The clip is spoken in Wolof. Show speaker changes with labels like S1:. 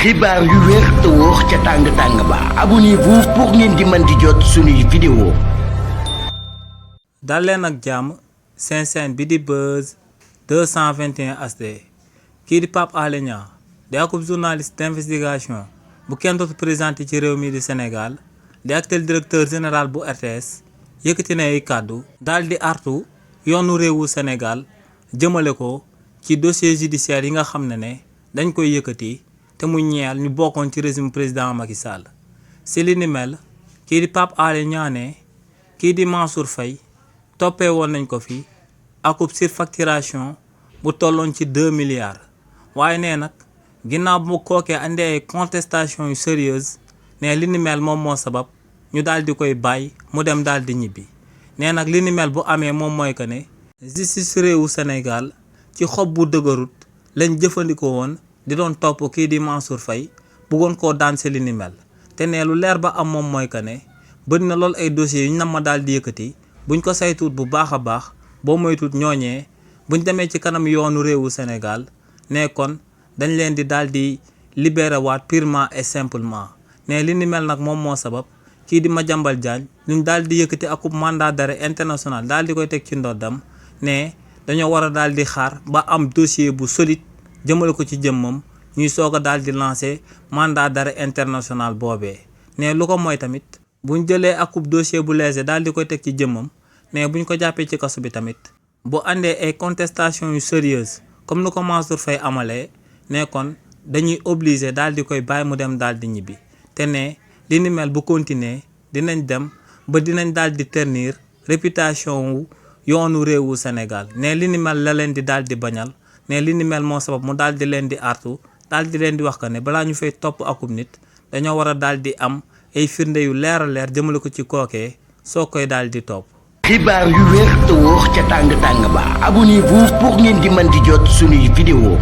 S1: xibaar yu wér te wóor ca tàng ba abonnez-vous pour ngeen di mën di jot suñuy vidéo.
S2: dal leen ak jàmm seen chaîne bi di Buzz 221 HD kii di Pape Alé Niang di akub journaliste d'investigation bu kenn dootu présenté ci réew mi di Sénégal di actuel directeur général bu RTS yëkkati na ay kàddu daal di artu yoonu réewu Sénégal jëmale ko ci dossier judiciaire yi nga xam ne dañ koy yëkkati te mu ñeel ñu bokkoon ci régime président Macky Sall si li ni mel kii di Pape Alé Niang ne kii di Mansour Faye toppee woon nañ ko fi akub surfacturation bu tolloon ci 2 milliards waaye nee nag ginnaaw bu kookee andi ay contestation yu sérieuse ne li ni mel moom moo sabab ñu daal di koy bàyyi mu dem daal di ñibbi nee nag li ni mel bu amee moom mooy que ne justice réewu Sénégal ci xob bu dëgërut lañ jëfandikoo woon di doon topp kii di Mansour Faye bëggoon koo daan si li ni mel te ne lu leer ba am moom mooy que ne bëri na lool ay dossiers yu ñu nam ma daal di yëkkati buñ ko saytuut bu baax a baax boo moytuut ñooñee buñ demee ci kanam yoonu réewu Sénégal ne kon dañ leen di daal di libéré waat purement et simplement ne li ni mel nag moom moo sabab kii di Madiambal Diagne luñ daal di yëkkati akub mandat d'arrêt international daal di koy teg ci ndoddam ne dañoo war a daal di xaar ba am dossier bu solide jëmale ko ci jëmmam ñuy soog a daal di lancer mandat d'arrêt international boobee ne lu ko mooy tamit buñ jëlee akub dossier bu léger daal di koy teg ci jëmmam ne buñ ko jàppee ci kaso bi tamit bu àndee ay contestation yu sérieuse comme nu ko Mansour Faye amalee ne kon dañuy obligé daal di koy bàyyi mu dem daal di ñibbi te ne li ni mel bu continuer dinañ dem ba dinañ daal di ternir réputation wu yoonu réewu Sénégal ne li ni mel la leen di daal di bañal ne li ni mel moo sabab mu daal di leen di artu daal di leen di wax que ne balaa ñu fay topp akub nit dañoo war a daal di am ay firnde yu leer a leer jëmale ko ci kookee soo koy daal di topp.
S1: xibaar yu wér te wóor ca tàng ba abonnez-vous pour ngeen di mën di jot suñuy vidéo.